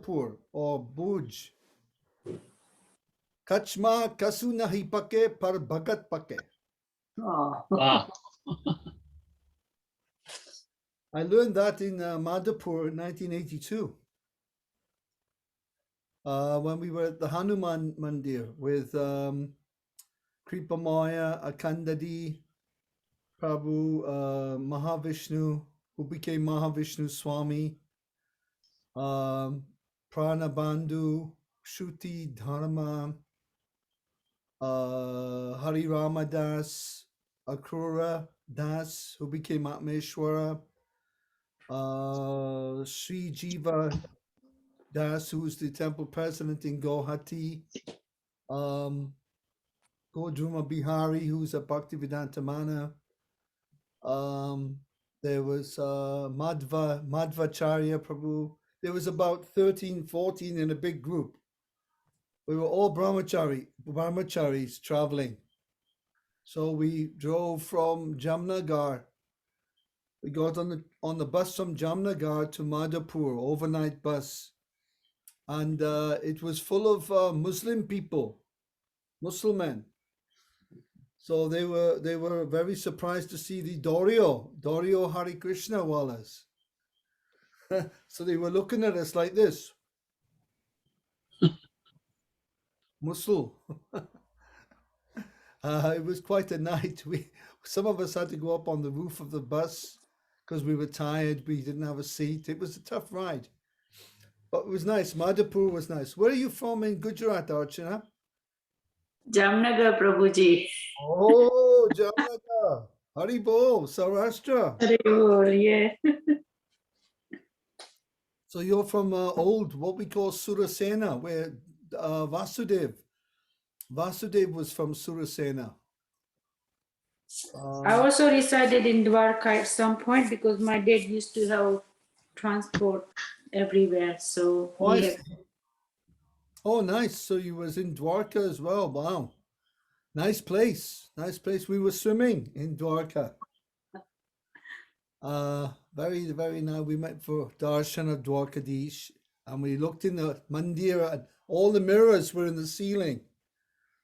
Madhapur or Bhuj. Kachma kasu nahi pake par bhagat pake. Oh. Wow. I learned that in Madhapur in 1982 when we were at the Hanuman Mandir with Kripamaya, Akandadi, Prabhu, Mahavishnu, who became Mahavishnu Swami, Pranabandhu, Shruti Dharma, Hari Ramadas, Akrura Das, who became Atmeshwara, Sri Jiva Das, who's the temple president in Guwahati, Godruma Bihari, who's a Bhaktivedanta Mana. There was Madhvacharya Prabhu. There was about 13, 14 in a big group. We were all brahmacharis traveling. So we drove from Jamnagar. We got on the bus from Jamnagar to Madhapur, overnight bus. And it was full of Muslim people, Muslim men. So they were very surprised to see the Dorio Hari Krishna Walas. So they were looking at us like this. Muslim. It was quite a night. Some of us had to go up on the roof of the bus because we were tired. We didn't have a seat. It was a tough ride. But it was nice. Madhapur was nice. Where are you from in Gujarat, Archana? Jamnagar, Prabhuji. Oh, Jamnagar. Haribol, Saurashtra. Haribol, yeah. So you're from old, what we call Surasena, where Vasudev was from Surasena. I also resided in Dwarka at some point because my dad used to have transport everywhere. So Oh, nice. So you was in Dwarka as well. Wow. Nice place. Nice place. We were swimming in Dwarka. Very, very nice. We met for Darshan of Dwarkadish and we looked in the mandir and all the mirrors were in the ceiling.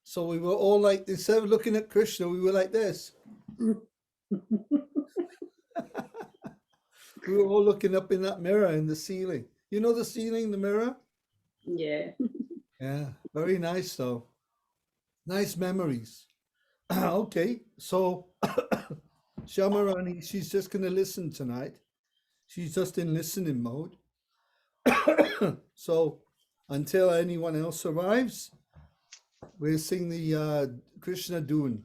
So we were all like, instead of looking at Krishna, we were like this. We were all looking up in that mirror in the ceiling. You know the ceiling, the mirror? Yeah. Yeah, very nice though. Nice memories. Okay, so Shamarani, she's just going to listen tonight. She's just in listening mode. So until anyone else arrives, we'll sing the Krishna Dun.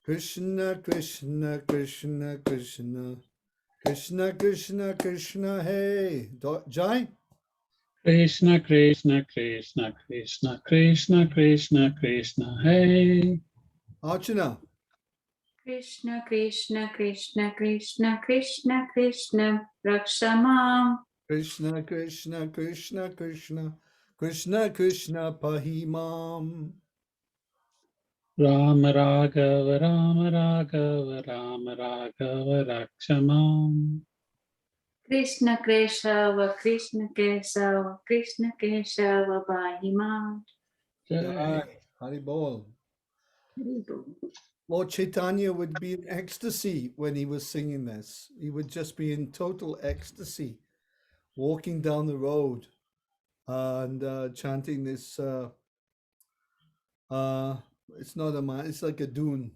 Krishna, Krishna, Krishna, Krishna, Krishna, Krishna, Krishna, hey. Jai? Krishna, Krishna, Krishna, Krishna, Krishna, Krishna, Krishna, hey. Archana. Krishna, Krishna, Krishna, Krishna, Krishna, Krishna, Rakshamam. Krishna, Krishna, Krishna, Krishna, Krishna, Krishna, Pahimam. Rama Raghava, Rama Raghava, Rama Raghava, Rakshamam. Krishna Keshava, Krishna Keshava, Krishna Keshava, Pahimam. Jai. Haribol. Lord Chaitanya would be in ecstasy when he was singing this. He would just be in total ecstasy, walking down the road and chanting this. It's not a man, it's like a dune.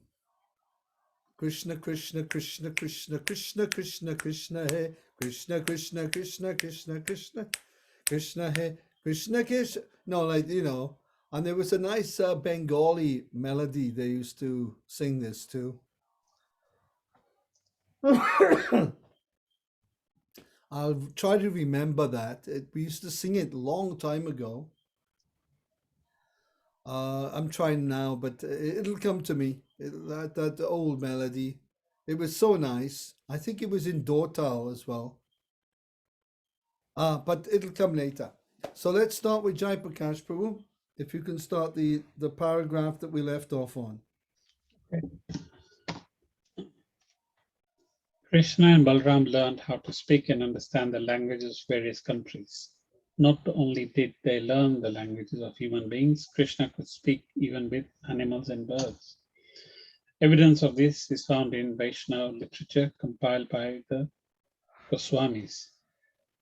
Krishna, Krishna, Krishna, Krishna, Krishna, Krishna, Krishna, hey. Krishna, Krishna, Krishna, Krishna, Krishna, Krishna, hey. Krishna, Krishna. No, like, you know. And there was a nice Bengali melody they used to sing this too. I'll try to remember that. We used to sing it a long time ago. I'm trying now, but it'll come to me. That old melody. It was so nice. I think it was in Dortal as well. But it'll come later. So let's start with Jai Prakash Prabhu. If you can start the paragraph that we left off on. Okay. Krishna and Balram learned how to speak and understand the languages of various countries. Not only did they learn the languages of human beings, Krishna could speak even with animals and birds. Evidence of this is found in Vaishnava literature compiled by the Goswamis.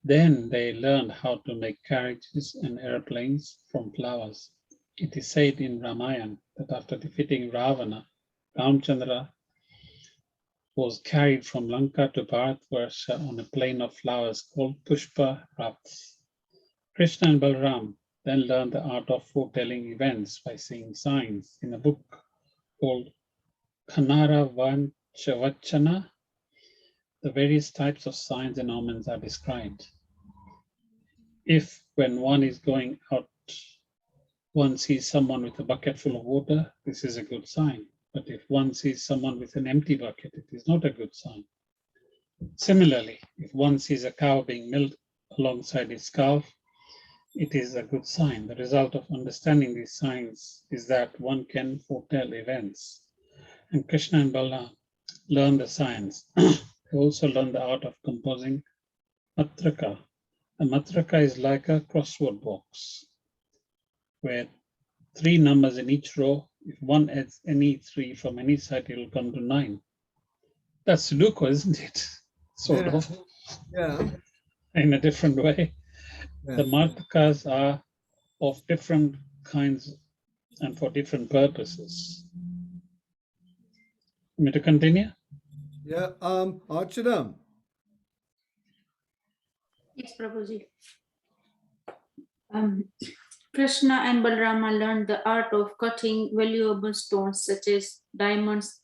Then they learned how to make carriages and airplanes from flowers. It is said in Ramayana that after defeating Ravana, Ramchandra was carried from Lanka to Bharatvarsha on a plane of flowers called Pushpa Raths. Krishna and Balram then learned the art of foretelling events by seeing signs in a book called Kanara Vanchavachana. The various types of signs and omens are described. If, when one is going out, one sees someone with a bucket full of water, this is a good sign. But if one sees someone with an empty bucket, it is not a good sign. Similarly, if one sees a cow being milked alongside its calf, it is a good sign. The result of understanding these signs is that one can foretell events. And Krishna and Balaram learned the science. They also learned the art of composing matraka. A matraka is like a crossword box where 3 numbers in each row. If one adds any 3 from any side, it will come to 9. That's Sudoku, isn't it? Sort Yeah. of, Yeah. in a different way. Yeah. The matrakas are of different kinds and for different purposes. Want me to continue? Yeah. Archana. Yes, Prabhuji. Krishna and Balarama learned the art of cutting valuable stones such as diamonds,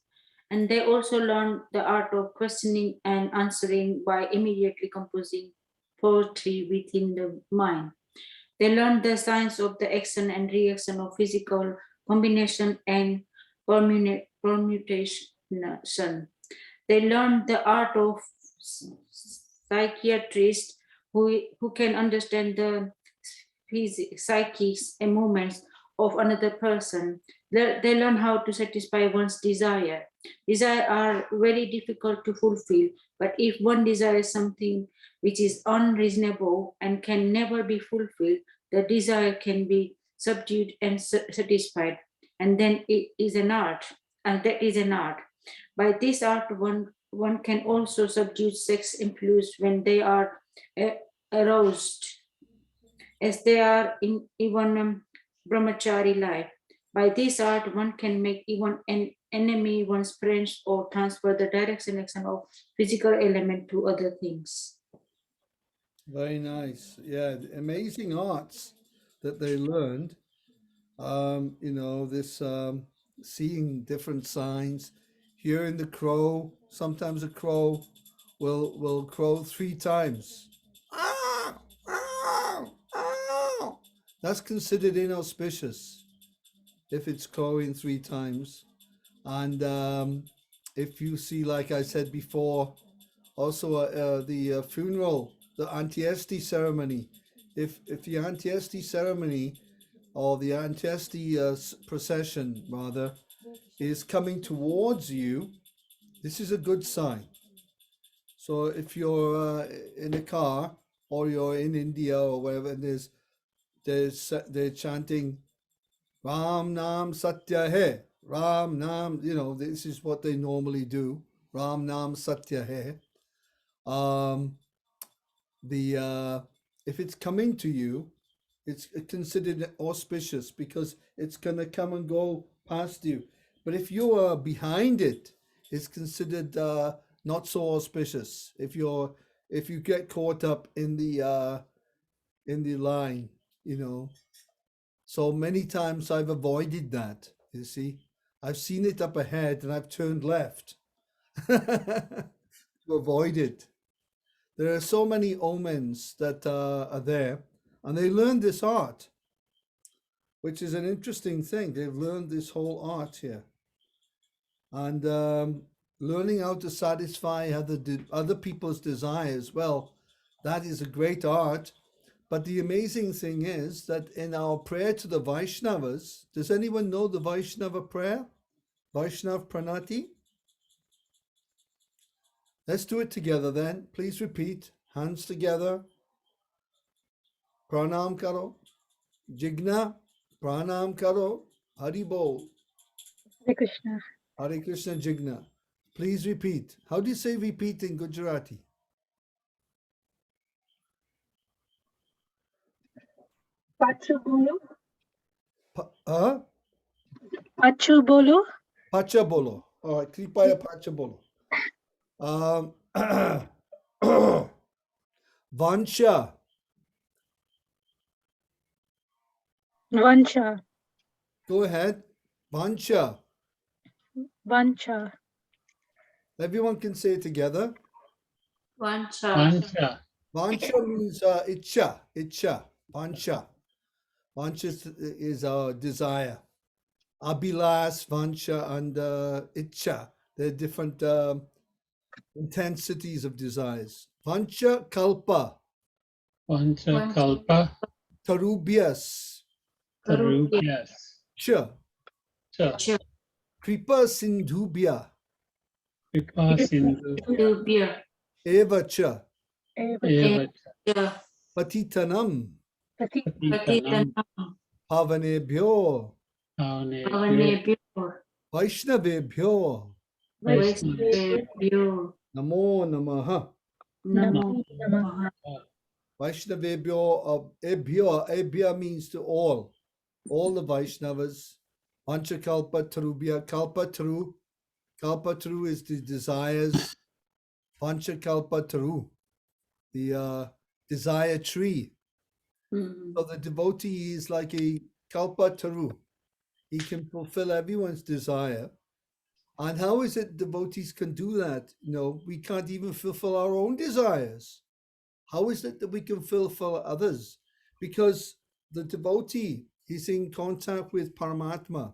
and they also learned the art of questioning and answering by immediately composing poetry within the mind. They learned the science of the action and reaction of physical combination and permutation. They learned the art of psychiatrist who can understand the psyches and movements of another person. They learn how to satisfy one's desire. Desires are very difficult to fulfill, but if one desires something which is unreasonable and can never be fulfilled, the desire can be subdued and satisfied. And then it is an art, and that is an art. By this art, one can also subdue sex impulse when they are aroused, as they are in even brahmachari life. By this art, one can make even an enemy one's friends or transfer the direct selection of physical element to other things. Very nice. Yeah. Amazing arts that they learned. This seeing different signs, hearing the crow. Sometimes a crow will crow 3 times. Ow! Ow! Ow! That's considered inauspicious if it's crowing 3 times. And if you see, like I said before, also the funeral, the antiesti ceremony. If the antiesti ceremony or the antiesti procession rather is coming towards you, this is a good sign. So if you're in a car or you're in India or wherever, and they're chanting Ram Nam Satya Hai, Ram Nam, this is what they normally do. Ram Nam Satya Hai. The if it's coming to you, it's considered auspicious because it's gonna come and go past you. But if you are behind it, it's considered not so auspicious. If you get caught up in the line, So many times I've avoided that. You see, I've seen it up ahead and I've turned left to avoid it. There are so many omens that are there, and they learn this art, which is an interesting thing. They've learned this whole art here, and learning how to satisfy other people's desires. Well, that is a great art. But the amazing thing is that in our prayer to the Vaishnavas, does anyone know the Vaishnava prayer? Vaishnav Pranati? Let's do it together then. Please repeat. Hands together. Pranam karo. Jigna, pranam karo. Haribol. Hare Krishna. Hare Krishna Jigna. Please repeat. How do you say repeat in Gujarati? Pachu bolo. Huh? Pachu bolo. Pacha bolo. All right, Kripaya pacha bolo. Vansha. Vancha. Go ahead. Vansha. Vancha. Everyone can say it together. Vancha. Vancha. Vansha means itcha. Itcha. Vansha. Vansha is our desire. Abhilas, Vansha, and Itcha. They're different intensities of desires. Vancha kalpa. Vancha kalpa. Tarubhyas. Tarubhyas. Cha. Cha. Kripa sindhubhya. Kripa sindhu. Dubya. Eva cha. Eva cha. Patitanam. Patitanam. Pavanebhyo. Pavanebhyo. Pavanebhyo. Vaishnavebhyo. Vaishnavebhyo. Namo namaha. Namo Namaha. Namaha. Vaishnavebhyo. Ebhyo. Ebhya means to all. All the Vaishnavas. Vanchakalpa Tarubhya. Kalpa Taru. Kalpa Taru is the desires. Vanchakalpa Taru. The desire tree. Mm. So the devotee is like a Kalpa Taru. He can fulfill everyone's desire. And how is it devotees can do that? We can't even fulfill our own desires. How is it that we can fulfill others? Because the devotee is in contact with Paramatma.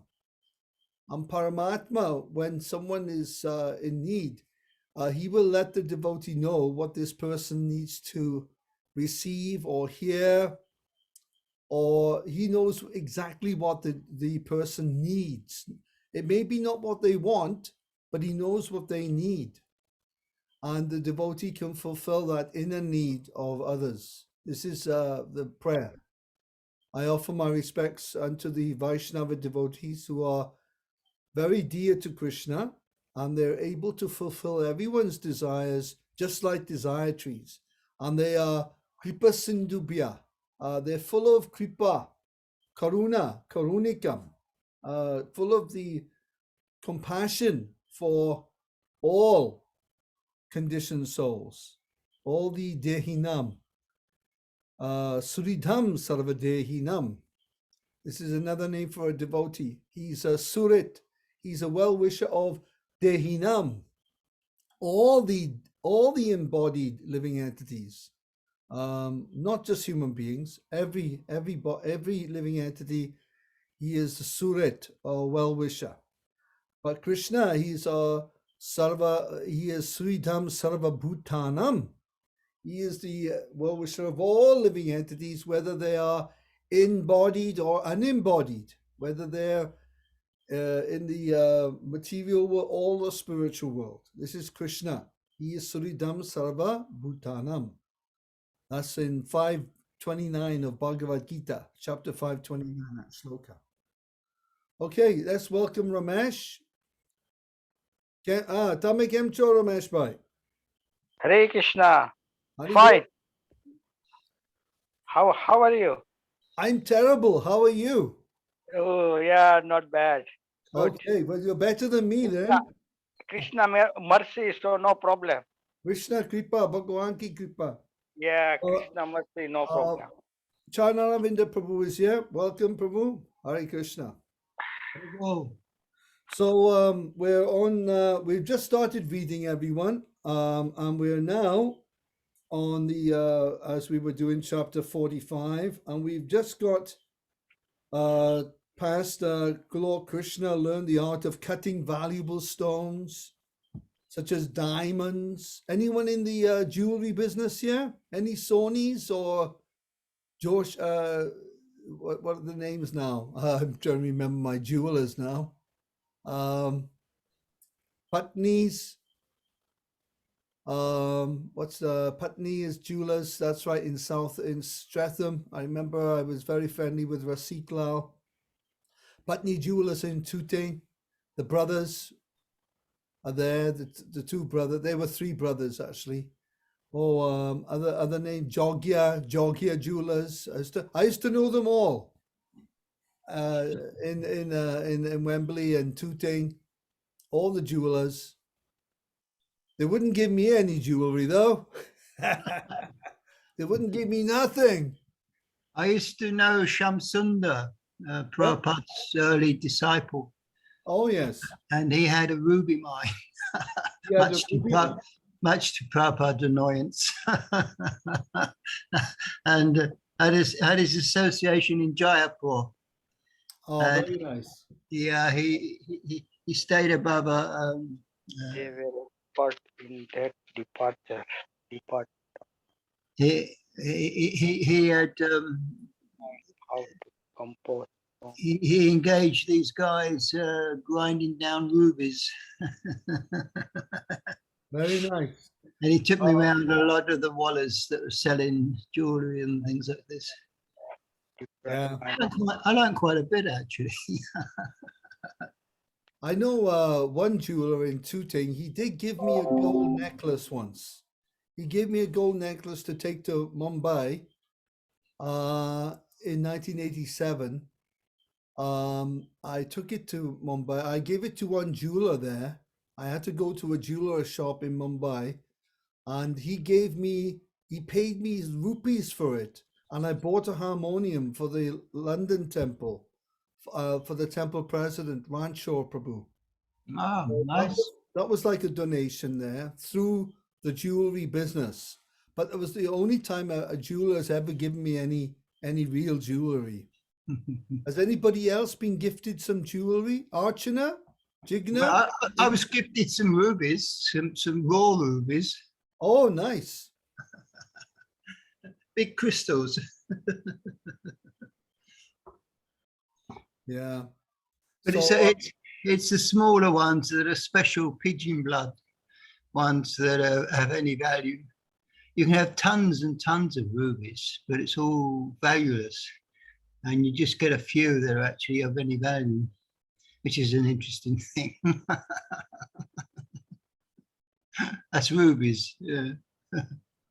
And Paramatma, when someone is in need, he will let the devotee know what this person needs to receive or hear, or he knows exactly what the person needs. It may be not what they want, but he knows what they need. And the devotee can fulfill that inner need of others. This is the prayer. I offer my respects unto the Vaishnava devotees who are very dear to Krishna, and they're able to fulfill everyone's desires just like desire trees. And they are Kripa Sindhubhya. They're full of Kripa, Karuna, Karunikam, full of the compassion for all conditioned souls, all the Dehinam. Suridham Sarvadehinam. This is another name for a devotee. He's a Surit. He's a well-wisher of Dehinam. All the embodied living entities, not just human beings. Every living entity, he is a Surit or well-wisher. But Krishna, he's a Sarva. He is Suridham Sarva Bhutanam. He is the well-wisher of all living entities, whether they are embodied or unembodied, whether they're in the material world or the spiritual world. This is Krishna. He is Suridham Sarva Bhutanam. That's in 529 of Bhagavad Gita, chapter 529, that sloka. Okay, let's welcome Ramesh. Tame kem cho Ramesh bhai? Hare Krishna. Hari Fine. How are you? I'm terrible. How are you? Oh yeah, not bad. Good. Okay, well, you're better than me then. Krishna mercy, so no problem. Krishna Kripa, Bhagavan ki Kripa. Yeah, Krishna mercy, no problem. Charnaravinda Prabhu is here. Welcome, Prabhu. Hare Krishna. So we're on, we've just started reading, everyone. And we're now on the, as we were doing chapter 45. And we've just got past Lord Krishna learned the art of cutting valuable stones, such as diamonds. Anyone in the jewelry business here? Any Sonys or Josh? What are the names now? I'm trying to remember my jewelers now. Patnis. What's the Putney is jewelers? That's right, in Streatham. I remember I was very friendly with Rasit Lal. Putney Jewelers in Tooting. The brothers are there. The two brothers. They were three brothers actually. Oh, other name Jogia Jewelers. I used to know them all. In Wembley and Tooting, all the jewelers. They wouldn't give me any jewelry though. They wouldn't give me nothing. I used to know Shamsundar, Prabhupada's early disciple, Oh yes. and he had a ruby mine, Yeah, much to Prabhupada's annoyance. And had his association in Jaipur. Oh, And very nice. yeah, he stayed above They were part in that departure. he had How to compose. he engaged these guys grinding down rubies. Very nice. And he took me around a lot of the wallahs that were selling jewelry and things like this. Yeah. I learned quite a bit actually. I know one jeweler in Tooting, he did give me a gold necklace once. He gave me a gold necklace to take to Mumbai in 1987. I took it to Mumbai. I gave it to one jeweler there. I had to go to a jeweler shop in Mumbai, and he paid me rupees for it. And I bought a harmonium for the London temple, for the temple president, Ranchor Prabhu. Oh, nice. That was like a donation there through the jewelry business. But it was the only time a jeweler has ever given me any real jewelry. Has anybody else been gifted some jewelry? Archana? Jigna? Well, I was gifted some rubies, some raw rubies, Oh, nice. big crystals. Yeah. But So, it's the smaller ones that are special pigeon blood ones that have any value. You can have tons and tons of rubies, but it's all valueless. And you just get a few that are actually of any value, which is an interesting thing. That's rubies. Yeah.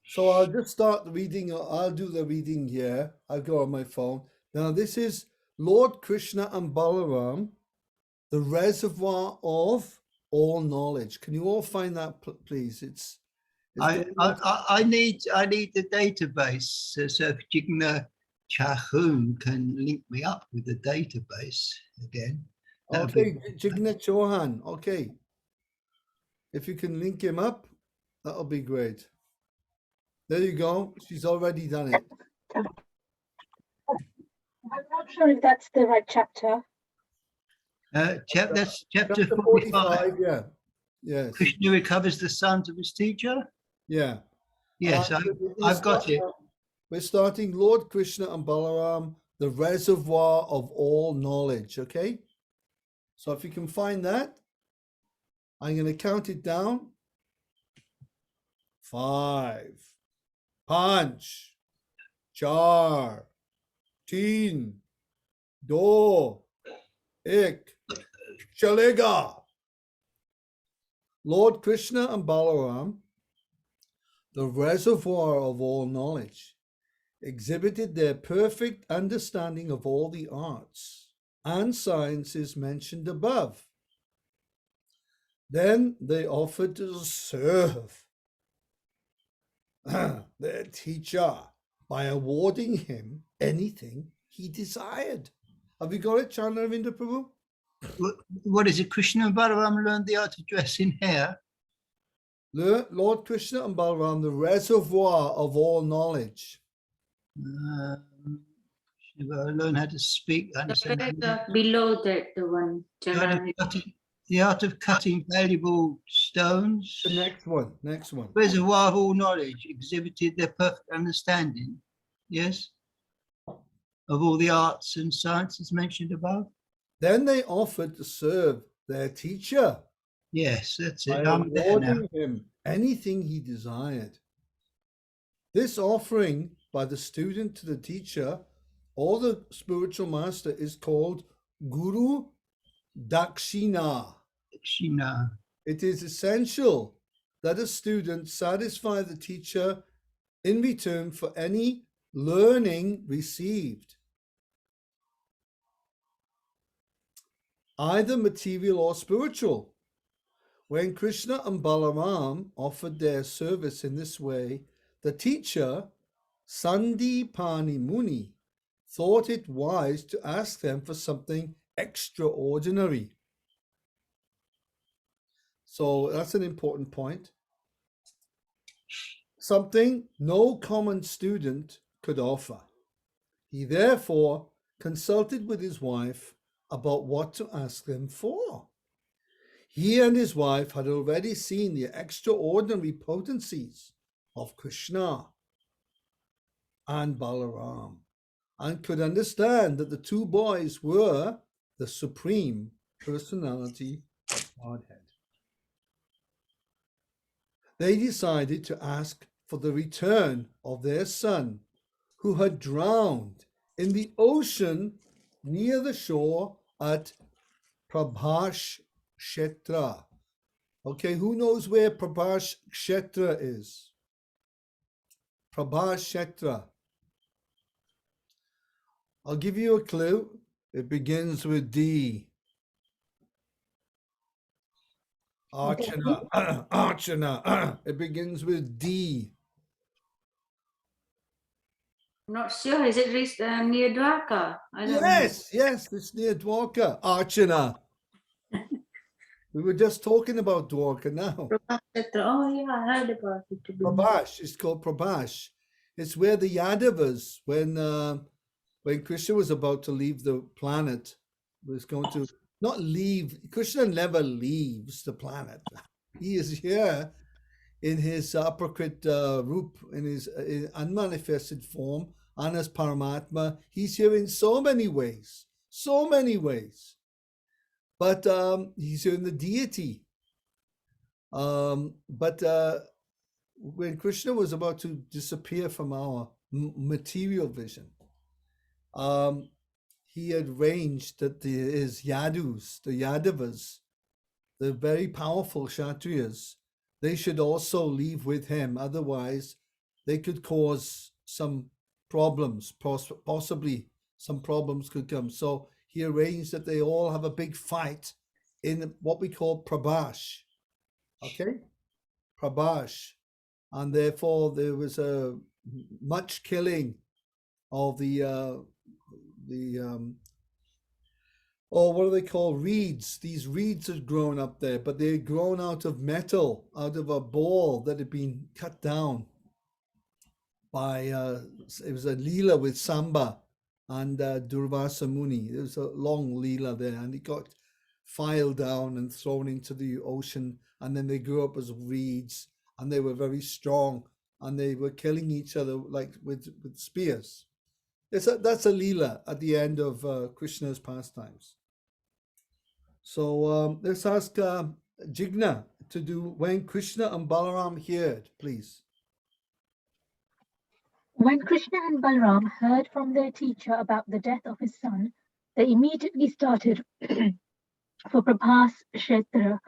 so I'll just start the reading. I'll do the reading here. I'll go on my phone. Now, this is Lord Krishna and Balaram, the reservoir of all knowledge. Can you all find that, please? It's I need the database. So if Jigna Chahun can link me up with the database again. that'd be- okay. Jigna Chauhan. Okay. If you can link him up, that'll be great. There you go. She's already done it. I'm not sure if that's the right chapter. That's chapter Chapter 45. 45, yeah. Yes. Krishna recovers the sons of his teacher. Yeah. Yes, I've got it. We're starting Lord Krishna and Balaram, the reservoir of all knowledge. Okay. So if you can find that, I'm going to count it down. 5, 5, 4, 3, 2, 1. Chalega. Lord Krishna and Balaram, the reservoir of all knowledge, exhibited their perfect understanding of all the arts and sciences mentioned above. Then they offered to serve their teacher by awarding him anything he desired. Have you got it, Chandra Ravinda Prabhu? What is it? Krishna and Balaram learned the art of dressing hair. Lord Krishna and Balaram, the reservoir of all knowledge. Learn how to speak, understand. Below that, the one. The art of cutting valuable stones. The next one, next one. Reservoir of all knowledge, exhibited their perfect understanding, yes, of all the arts and sciences mentioned above. Then they offered to serve their teacher Yes, that's it. by I'm there now. awarding him anything he desired. This offering by the student to the teacher or the spiritual master is called Guru Dakshina. Shina. It is essential that a student satisfy the teacher in return for any learning received, either material or spiritual. When Krishna and Balaram offered their service in this way, the teacher, Sandipani Muni, thought it wise to ask them for something extraordinary. So that's an important point. Something no common student could offer. He therefore consulted with his wife about what to ask them for. He and his wife had already seen the extraordinary potencies of Krishna and Balaram and could understand that the two boys were the supreme personality of Godhead. They decided to ask for the return of their son, who had drowned in the ocean near the shore at Prabhash Kshetra. Okay, who knows where Prabhash Kshetra is? Prabhash Kshetra. I'll give you a clue. It begins with D. Archana. Archana. It begins with D. Not sure. Is it near Dwarka? I don't Yes, it's near Dwarka. Archana. We were just talking about Dwarka now. know. Oh, yeah, I heard about it. Prabhash. It's called Prabhash. It's where the Yadavas, when Krishna was about to leave the planet, was going to not leave. Krishna never leaves the planet. He is here in his aprakrit roop, in his unmanifested form, and as Paramatma. He's here in so many ways. But he's here in the deity. But when Krishna was about to disappear from our material vision, he had arranged that his Yadus, the Yadavas, the very powerful Kshatriyas, they should also leave with him. Otherwise, they could cause some problems, possibly some problems could come. So he arranged that they all have a big fight in what we call Prabhash. Okay? Prabhash. And therefore, there was a much killing of the what do they call reeds? These reeds had grown up there, but they had grown out of metal, out of a ball that had been cut down by it was a lila with Samba and Durvasa Muni. There was a long lila there, and it got filed down and thrown into the ocean, and then they grew up as reeds, and they were very strong, and they were killing each other like with spears. That's a lila at the end of Krishna's pastimes. So let's ask Jigna to do when Krishna and Balaram heard, please. When Krishna and Balram heard from their teacher about the death of his son, they immediately started for Prabhas Kshetra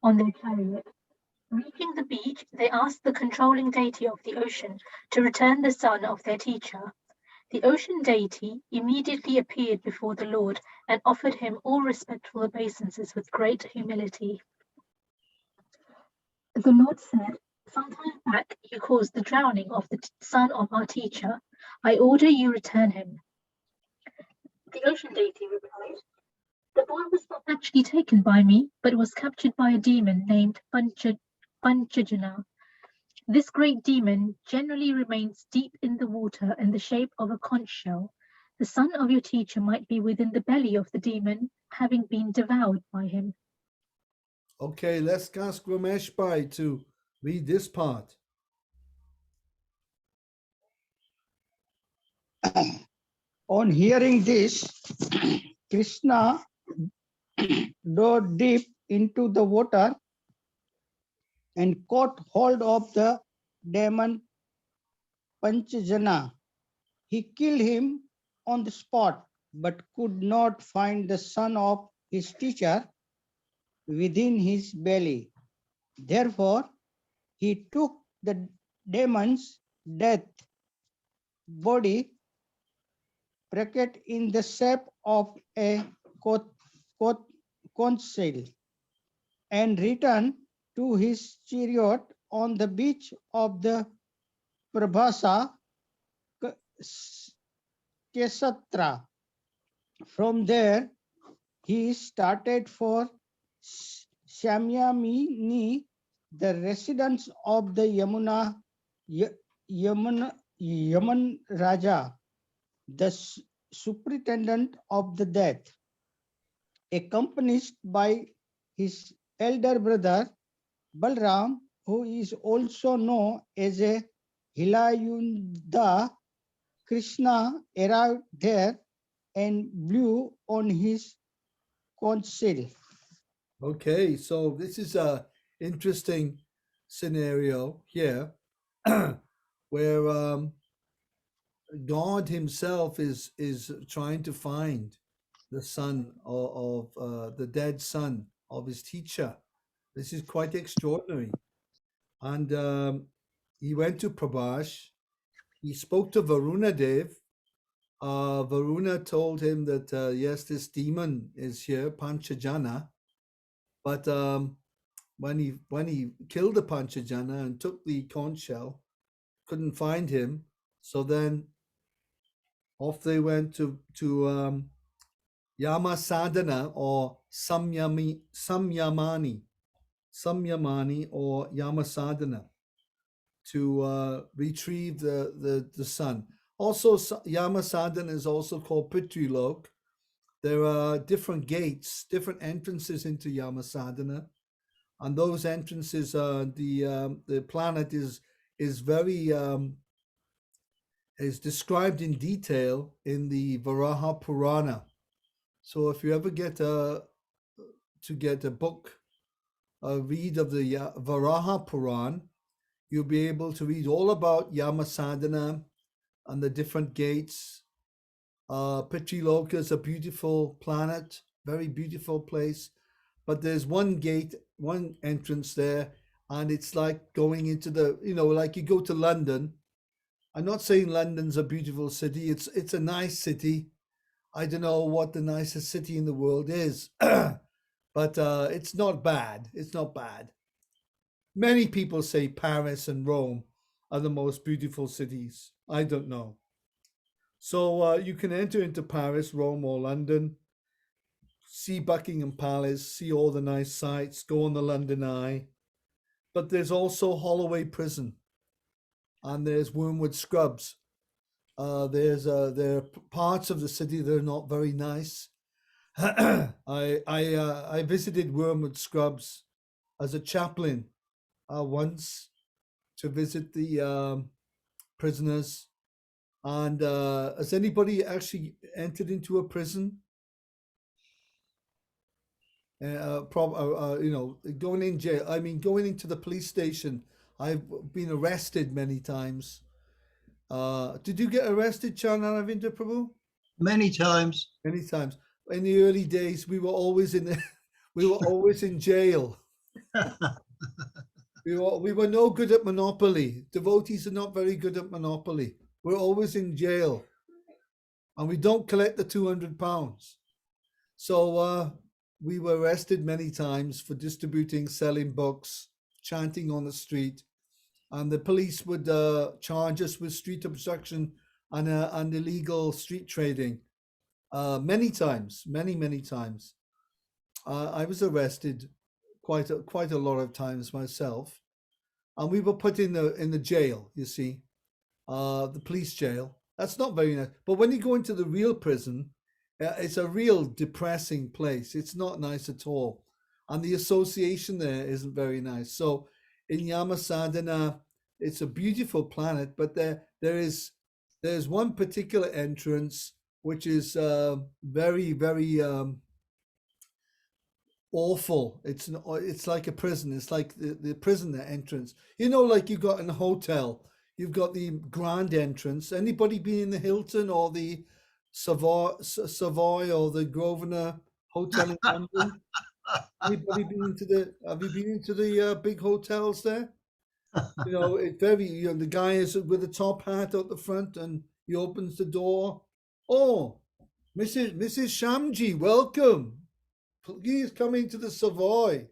on their chariot. Reaching the beach, they asked the controlling deity of the ocean to return the son of their teacher. The ocean deity immediately appeared before the Lord and offered him all respectful obeisances with great humility. The Lord said, "Some time back you caused the drowning of the son of our teacher. I order you return him." The ocean deity replied, "The boy was not actually taken by me, but was captured by a demon named Panchajana. This great demon generally remains deep in the water in the shape of a conch shell. The son of your teacher might be within the belly of the demon, having been devoured by him." Okay, let's ask Ramesh Bhai to read this part. On hearing this, Krishna dove deep into the water and caught hold of the demon Panchajana. He killed him on the spot, but could not find the son of his teacher within his belly. Therefore, he took the demon's death body bracket in the shape of a conch shell and returned to his chariot on the beach of the Prabhasa Kesatra. From there, he started for Shamyamini, the residence of the Yaman Raja, the superintendent of the death, accompanied by his elder brother Balram, who is also known as a Hilayunda. Krishna arrived there and blew on his conch shell. Okay, so this is a interesting scenario here where God himself is trying to find the son of the dead son of his teacher. This is quite extraordinary. And he went to Prabhash. He spoke to Varuna Dev. Varuna told him that yes, this demon is here, Panchajana. But when he killed the Panchajana and took the conch shell, couldn't find him. So then off they went to Yama Sadhana or Samyamani or Yama Sadhana to retrieve the son. Also, Yama Sadhana is also called Pitrulok. There are different gates, different entrances into Yama Sadhana, and those entrances, the planet is very is described in detail in the Varaha Purana. So if you ever get to get a book, a read of the Varaha Puran, you'll be able to read all about Yama Sadhana and the different gates. Pitriloka is a beautiful planet, very beautiful place, but there's one gate, one entrance there, and it's like going into the, like you go to London. I'm not saying London's a beautiful city. It's a nice city. I don't know what the nicest city in the world is, but it's not bad. It's not bad. Many people say Paris and Rome are the most beautiful cities. I don't know. So you can enter into Paris, Rome, or London, see Buckingham Palace, see all the nice sights, go on the London Eye. But there's also Holloway Prison, and there's Wormwood Scrubs. There are parts of the city that are not very nice. I visited Wormwood Scrubs as a chaplain once to visit the prisoners. And has anybody actually entered into a prison? Going in jail. I mean, going into the police station. I've been arrested many times. Did you get arrested, Charnaravinda Prabhu? Many times. Many times. In the early days, we were always in jail. We were no good at Monopoly. Devotees are not very good at Monopoly. We're always in jail, and we don't collect the £200. So we were arrested many times for distributing, selling books, chanting on the street, and the police would charge us with street obstruction and illegal street trading. Many times, many times. I was arrested quite a lot of times myself, and we were put in the jail. You see, the police jail. That's not very nice. But when you go into the real prison, it's a real depressing place. It's not nice at all, and the association there isn't very nice. So in Yamasadana, it's a beautiful planet, but there's one particular entrance which is very awful. It's like a prison. It's like the prisoner entrance. You know, like you got in a hotel, you've got the grand entrance. Anybody been in the Hilton or the Savoy or the Grosvenor Hotel in London? Anybody been into the? Have you been into the big hotels there? You know, it very. You know, the guy is with a top hat at the front, and he opens the door. Oh, Mrs. Shamji, welcome. Please come into the Savoy.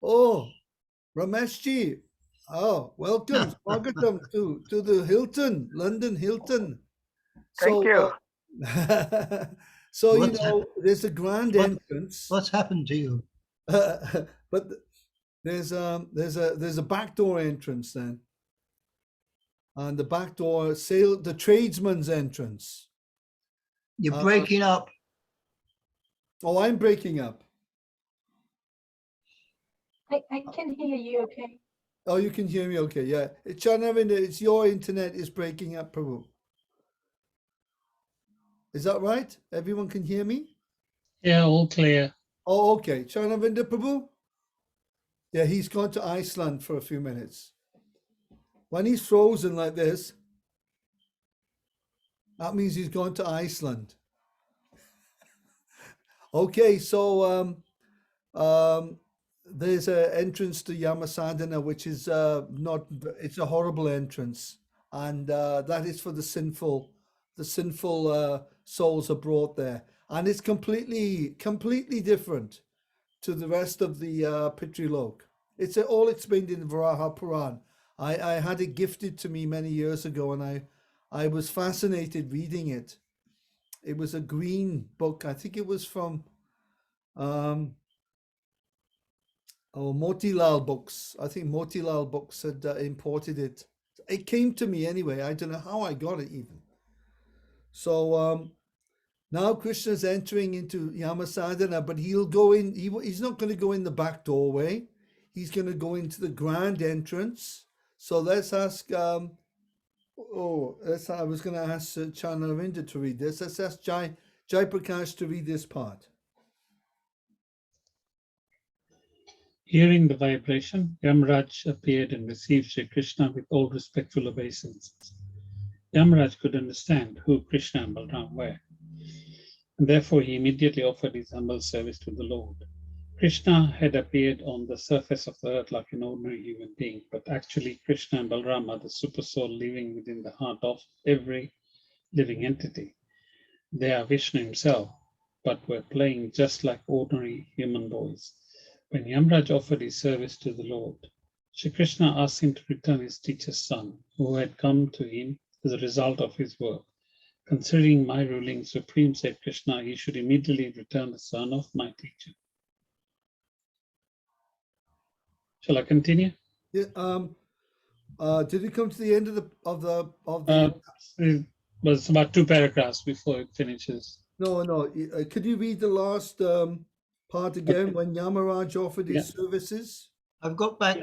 Oh, Rameshji. Oh, welcome, Swagatam to the Hilton, London Hilton. Thank So, you. so you What's know, there's a grand what- entrance, What's happened to you? but there's a back door entrance then, and the back door the tradesman's entrance. You're breaking up. Oh, I'm breaking up. I can hear you okay. Oh, you can hear me, okay? Yeah, Chanavinda, it's your internet is breaking up, Prabhu. Is that right? Everyone can hear me? Yeah, all clear. Oh, okay. Chanavinda Prabhu? Yeah, he's gone to Iceland for a few minutes. When he's frozen like this, that means he's gone to Iceland. Okay, so there's an entrance to Yamasadana, which is it's a horrible entrance. And that is for the sinful souls are brought there. And it's completely different to the rest of the Pitrilok. It's all explained in the Varaha Puran. I had it gifted to me many years ago, and I was fascinated reading it. It was a green book. I think it was from Motilal Books. I think Motilal Books had imported it. It came to me anyway. I don't know how I got it even. So now Krishna's entering into Yamasadana, but he'll go in. He's not going to go in the back doorway. He's going to go into the grand entrance. So let's ask. I was going to ask Chanavinda to read this. Let's ask Jai Prakash to read this part. Hearing the vibration, Yamraj appeared and received Sri Krishna with all respectful obeisance. Yamraj could understand who Krishna and Balram were, and therefore he immediately offered his humble service to the Lord. Krishna had appeared on the surface of the earth like an ordinary human being, but actually Krishna and Balram are the super soul living within the heart of every living entity. They are Vishnu himself, but were playing just like ordinary human boys. When Yamraj offered his service to the Lord, Shri Krishna asked him to return his teacher's son, who had come to him as a result of his work. Considering my ruling supreme, said Krishna, he should immediately return the son of my teacher. Shall I continue? Yeah, did it come to the end of the? It was about 2 paragraphs before it finishes. No. Could you read the last part again? Okay. When Yamaraj offered his services. I've got back.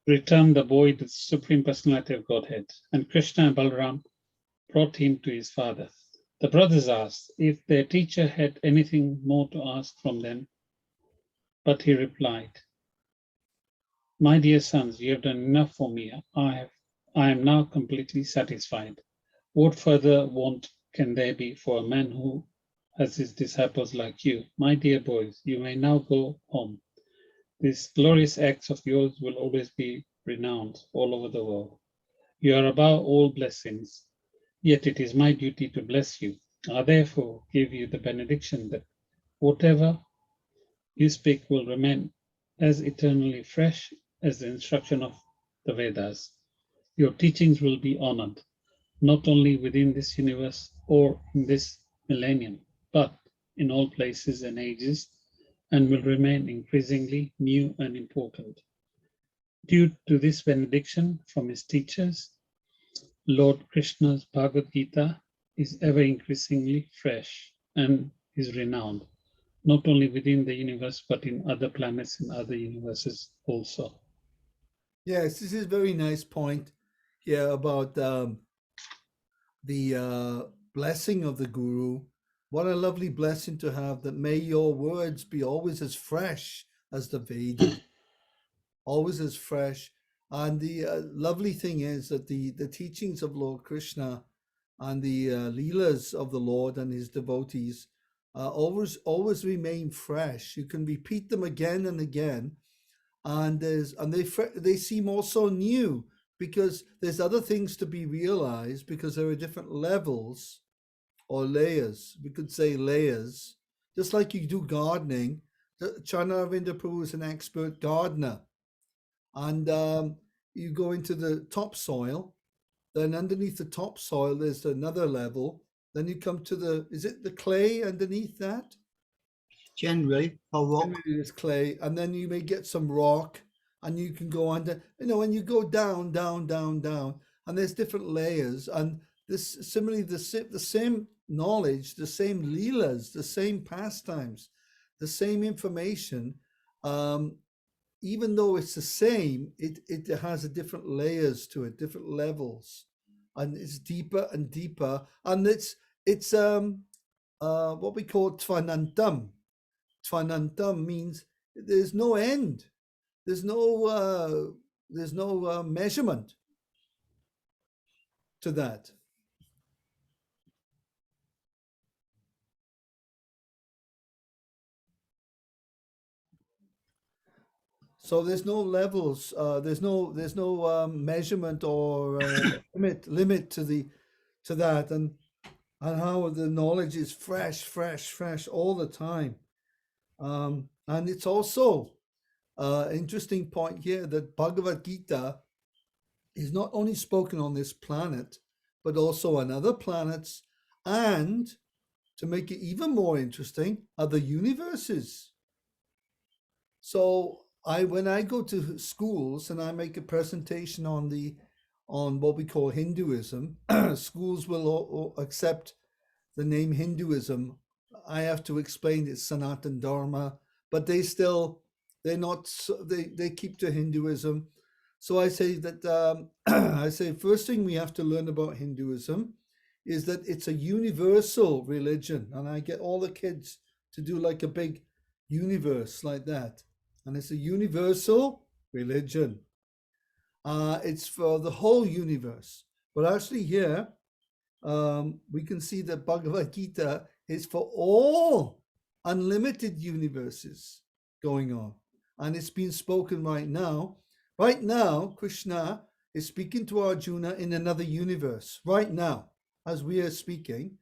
Returned the boy to the Supreme Personality of Godhead, and Krishna and Balaram brought him to his father. The brothers asked if their teacher had anything more to ask from them, but he replied, "My dear sons, you have done enough for me. I am now completely satisfied. What further want can there be for a man who has his disciples like you? My dear boys, you may now go home. These glorious acts of yours will always be renowned all over the world. You are above all blessings, yet it is my duty to bless you. I therefore give you the benediction that whatever you speak will remain as eternally fresh as the instruction of the Vedas. Your teachings will be honored, not only within this universe or in this millennium, but in all places and ages, and will remain increasingly new and important. Due to this benediction from his teachers, Lord Krishna's Bhagavad Gita is ever increasingly fresh and is renowned, not only within the universe, but in other planets and other universes also." Yes, this is a very nice point here about the blessing of the Guru What a lovely blessing to have, that may your words be always as fresh as the Vedas, always as fresh. And the lovely thing is that the teachings of Lord Krishna and the leelas of the Lord and his devotees always remain fresh. You can repeat them again and again, and they seem also new, because there's other things to be realized, because there are different levels or layers. We could say layers, just like you do gardening. Chana Ravinda Prabhu is an expert gardener, and you go into the topsoil. Then underneath the topsoil, there's another level. Then you come to is it the clay underneath that? Generally, a rock. Generally it's clay, and then you may get some rock, and you can go under, when you go down, down, down, down, and there's different layers. And this similarly, the same knowledge, the same leelas, the same pastimes, the same information, even though it's the same, it has a different layers to it, different levels, and it's deeper and deeper. And it's what we call tvanantam. Tvanantam means there's no end. There's no measurement to that. So there's no levels. There's no measurement or limit to that, and how the knowledge is fresh all the time. And it's also interesting point here that Bhagavad Gita is not only spoken on this planet, but also on other planets, and to make it even more interesting, other universes. So when I go to schools and I make a presentation on what we call Hinduism, schools will accept the name Hinduism. I have to explain it's Sanatan Dharma, but they keep to Hinduism. So I say that first thing we have to learn about Hinduism is that it's a universal religion, and I get all the kids to do like a big universe like that, and it's a universal religion. It's for the whole universe, but actually here we can see that Bhagavad Gita is for all unlimited universes going on, and it's being spoken right now. Right now, Krishna is speaking to Arjuna in another universe. Right now, as we are speaking,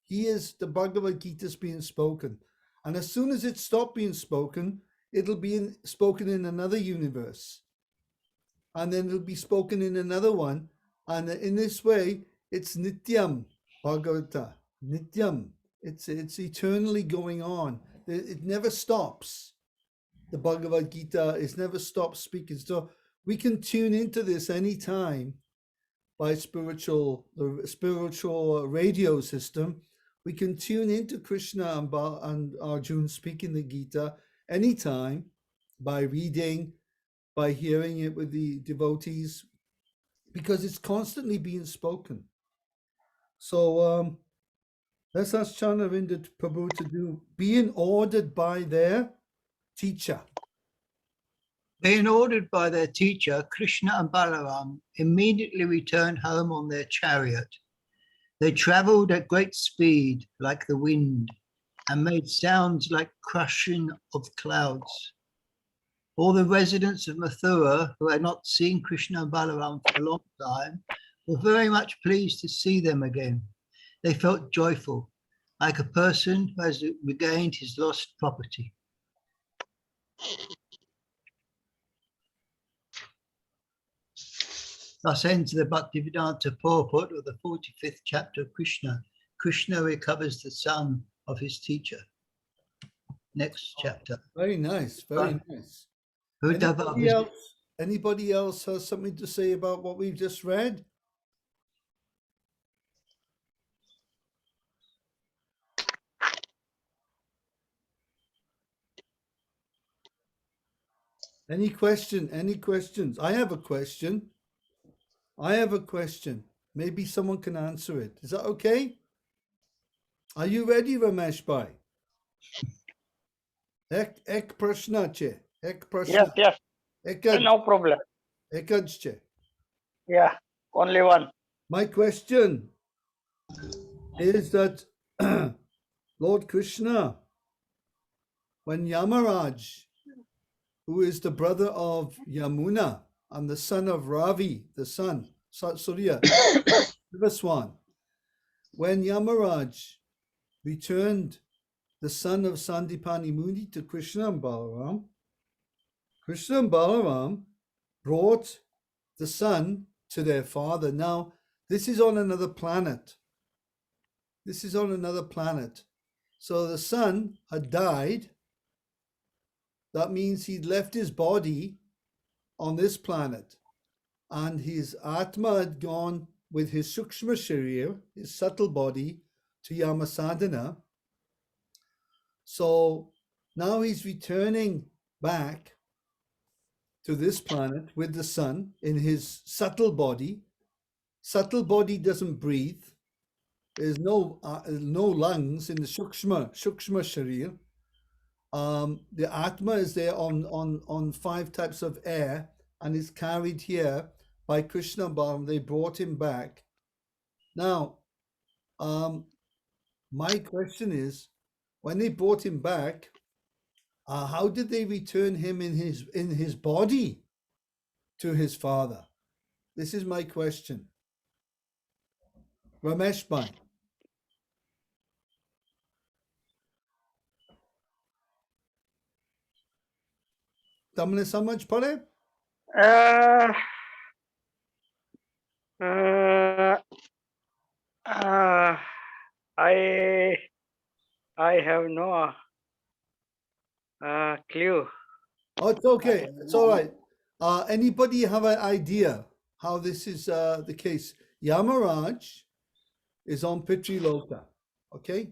the Bhagavad Gita is being spoken, and as soon as it stops being spoken, it'll be spoken in another universe, and then it'll be spoken in another one, and in this way, it's Nityam Bhagavata. Nityam. It's eternally going on. It never stops. The Bhagavad Gita is never stopped speaking. So we can tune into this anytime by the spiritual radio system. We can tune into Krishna and Arjuna speaking the Gita anytime by reading, by hearing it with the devotees, because it's constantly being spoken. So let's ask Chanavinda Prabhu to do being ordered by their teacher. Being ordered by their teacher, Krishna and Balaram immediately returned home on their chariot. They traveled at great speed like the wind and made sounds like crushing of clouds. All the residents of Mathura, who had not seen Krishna and Balaram for a long time, were very much pleased to see them again. They felt joyful, like a person who has regained his lost property. Thus ends the Bhaktivedanta purport of the 45th chapter of Krishna. Krishna recovers the son of his teacher. Next chapter. Very nice, very nice. Anybody else has something to say about what we've just read? Any questions? I have a question. Maybe someone can answer it. Is that okay? Are you ready, Ramesh bhai? Ek prashna che. Ek prashna. Yes, yes. No problem. Ekaj che. Yeah, only one. My question is that Lord Krishna, when Yamaraj, who is the brother of Yamuna and the son of Ravi, the son, Surya, Vivaswan, when Yamaraj returned the son of Sandipani Muni to Krishna and Balaram brought the son to their father. Now, this is on another planet. This is on another planet. So the son had died. That means he'd left his body on this planet, and his Atma had gone with his Sukshma Sharir, his subtle body, to Yamasadhana. So now he's returning back to this planet with the sun in his subtle body. Subtle body doesn't breathe. There's no lungs in the Sukshma Sharir. The Atma is there on 5 types of air and is carried here by Krishna Balaram. They brought him back. Now, my question is, when they brought him back, how did they return him in his body to his father? This is my question. Ramesh bhai. तुमने समझ पड़े? I have no clue. Oh, it's okay. It's all right. Anybody have an idea how this is the case? Yamaraj is on Pitri-loka, okay?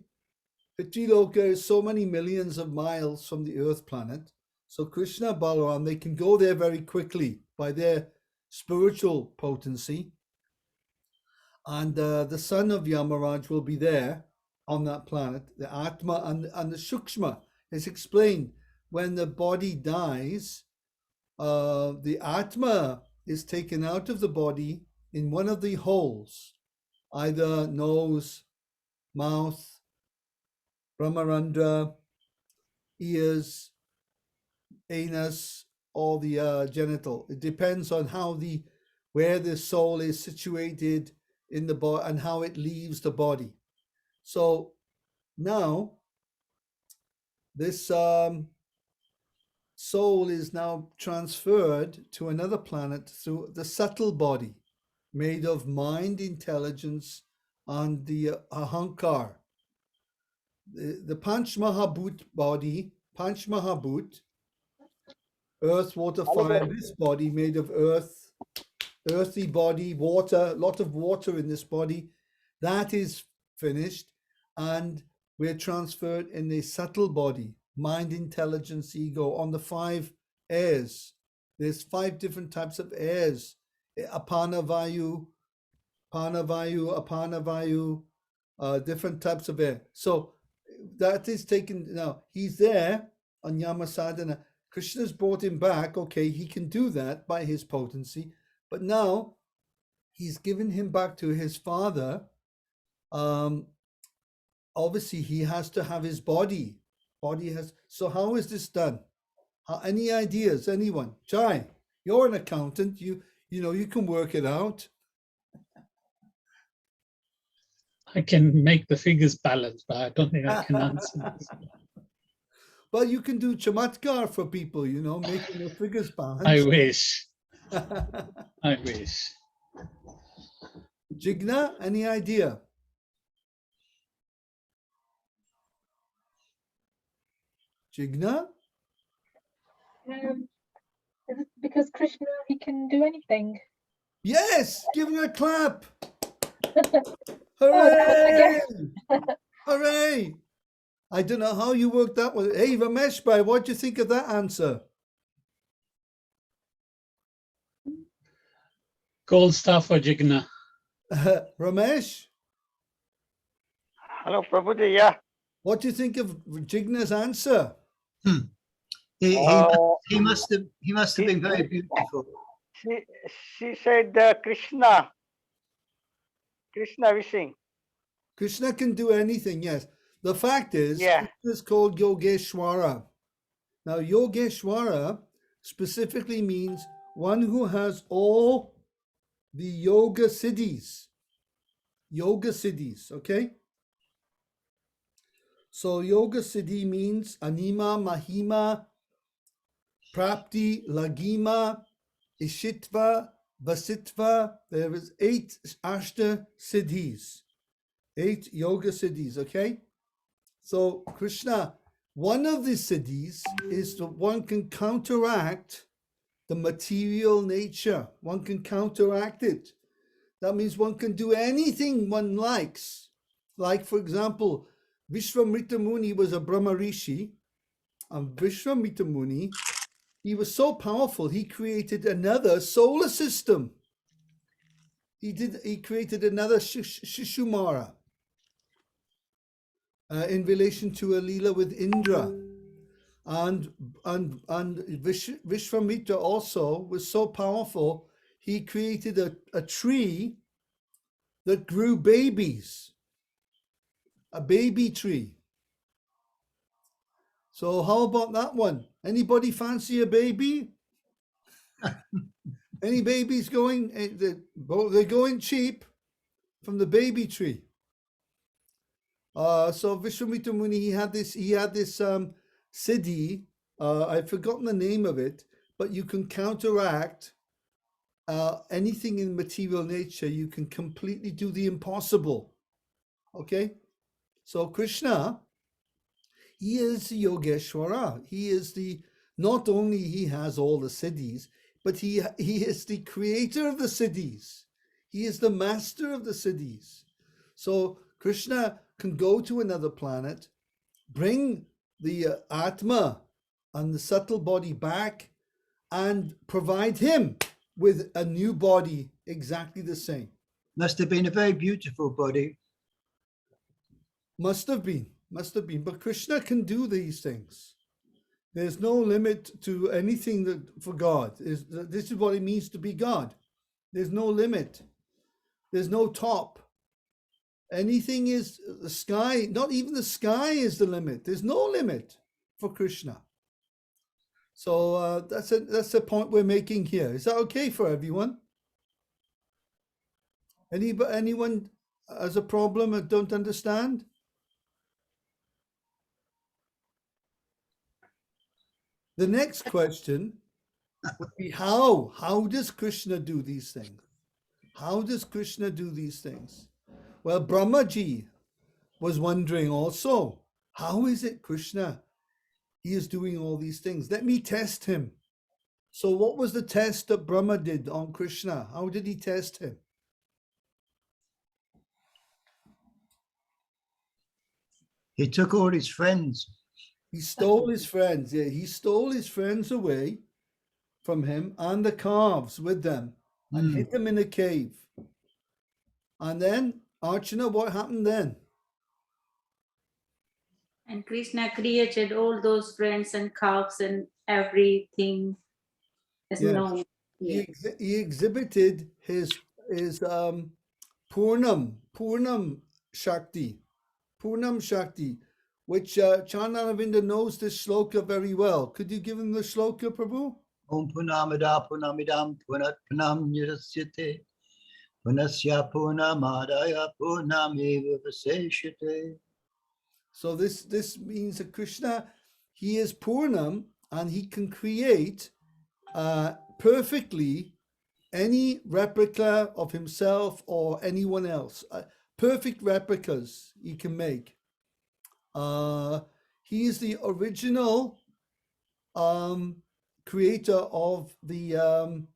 Pitri-loka is so many millions of miles from the Earth planet. So Krishna Balaram, they can go there very quickly by their spiritual potency. And the son of Yamaraj will be there on that planet. The Atma and the Shukshma is explained. When the body dies, the Atma is taken out of the body in one of the holes, either nose, mouth, Brahmarandra, ears, anus, or the genital. It depends on where the soul is situated in the body and how it leaves the body. So now this soul is now transferred to another planet through the subtle body made of mind, intelligence, and the ahankar. The Panch Mahabhut body, Panch Mahabhut, earth, water, fire, this body made of earth, earthy body, water, a lot of water in this body, that is finished, and we're transferred in the subtle body, mind, intelligence, ego, on the 5 airs. There's 5 different types of airs. Apana-vayu, apana-vayu, different types of air. So that is taken, now he's there on Yamasadhana. Krishna's brought him back. Okay, he can do that by his potency. But now he's given him back to his father. Obviously, he has to have his body. So how is this done? Any ideas? Anyone? Jai, you're an accountant. You know you can work it out. I can make the figures balance, but I don't think I can answer this. Well, you can do chamatkar for people, making the figures balance. I wish. I wish. Jigna, any idea? Jigna? Because Krishna, he can do anything. Yes, give him a clap. Hooray! Hooray! I don't know how you worked that one. Hey, Ramesh bhai, what do you think of that answer? Gold star for Jigna. Ramesh? Hello, Prabhuji. Yeah. What do you think of Jigna's answer? He, Uh, he must have been very beautiful. she said Krishna wishing. Krishna can do anything, yes. The fact is, Yeah. Krishna is called Yogeshwara. Now, Yogeshwara specifically means one who has all the yoga siddhis. Yoga siddhis, okay? So yoga siddhi means anima, mahima, prapti, lagima, ishitva, vasitva. There is 8 ashta siddhis, 8 yoga siddhis, okay? So Krishna, one of the siddhis is that one can counteract the material nature. One can counteract it. That means one can do anything one likes. Like, for example, Vishwamitra Muni was a Brahma Rishi, and Vishwamitra Muni, he was so powerful, he created another solar system. He created another Shishumara in relation to a Leela with Indra. And Vishwamitra also was so powerful, he created a tree that grew babies, a baby tree. So how about that one? Anybody fancy a baby? Any babies going? They're going cheap from the baby tree. So Vishwamitra Muni, he had this siddhi. I've forgotten the name of it, but you can counteract anything in material nature. You can completely do the impossible. Okay, so Krishna, he is Yogeshwara. He is not only he has all the siddhis, but he is the creator of the siddhis. He is the master of the siddhis. So Krishna can go to another planet, bring the Atma and the subtle body back, and provide him with a new body exactly the same. Must have been a very beautiful body. Must have been. But Krishna can do these things. There's no limit to anything for God. This is what it means to be God. There's no limit. There's no top. Anything is the sky. Not even the sky is the limit. There's no limit for Krishna. So that's the point we're making here. Is that okay for everyone? Anyone has a problem and don't understand? The next question would be how? How does Krishna do these things? How does Krishna do these things? Well, Brahmaji was wondering also, how is it Krishna? He is doing all these things. Let me test him. So what was the test that Brahma did on Krishna? How did he test him? He took all his friends. He stole his friends. Yeah, he stole his friends away from him and the calves with them and hid them in a cave. And then, Archana, what happened then? And Krishna created all those friends and calves and everything as Yes. known. Yeah. He exhibited his Purnam Shakti, which Chananavinda knows this shloka very well. Could you give him the shloka, Prabhu? Om Punamada Punamidam Punat Punam Nirasyate Punasya Punamadaya Punameva Vaseshate. So this means that Krishna, he is Purnam and he can create perfectly any replica of himself or anyone else. Perfect replicas he can make. He is the original creator of the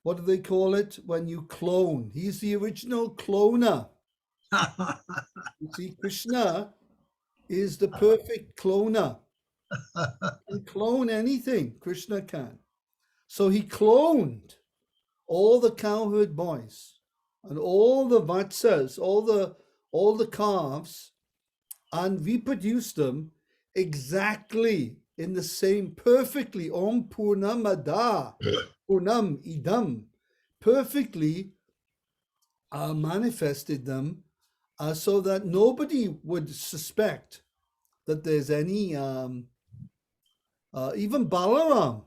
what do they call it when you clone? He's the original cloner. You see, Krishna is the perfect cloner. He can clone anything, Krishna can. So he cloned all the cowherd boys and all the vatsas, all the calves, and reproduced them exactly in the same, perfectly, Om Purnamada, Purnam Idam, perfectly manifested them so that nobody would suspect that there's any, even Balaram